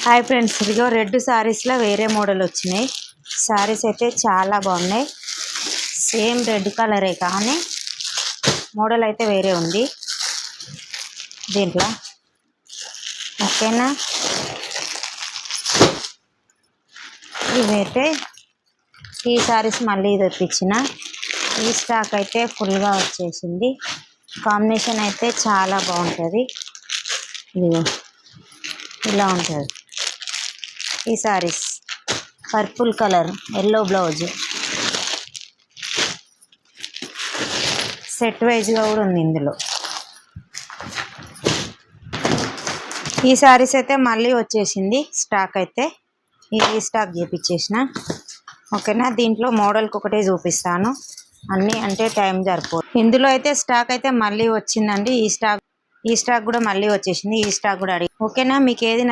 Hi friends, ఇదిగో red సారీస్లో వేరే model వచ్చినాయి. సారీస్ అయితే చాలా బాగున్నాయి. సేమ్ రెడ్ కలరే కానీ మోడల్ అయితే వేరే ఉంది దీంట్లో. ఓకేనా, ఇవైతే ఈ సారీస్ మళ్ళీ తెప్పించిన. ఈ స్టాక్ అయితే ఫుల్గా వచ్చేసింది. కాంబినేషన్ అయితే చాలా బాగుంటుంది. ఇదిగో ఇలా ఉంటుంది ఈ saris. Purple colour, yellow blouse, set వైజ్గా కూడా ఉంది ఇందులో. ఈ సారీస్ అయితే మళ్ళీ వచ్చేసింది స్టాక్. అయితే ఈ స్టాక్ చేపించేసిన. ఓకేనా, దీంట్లో మోడల్కి ఒకటే చూపిస్తాను అన్నీ, అంటే టైం సరిపోదు. ఇందులో అయితే స్టాక్ అయితే మళ్ళీ వచ్చిందండి. ఈ స్టాక్ కూడా మళ్ళీ వచ్చేసింది. ఈ స్టాక్ కూడా అడిగి. ఓకేనా, మీకు ఏది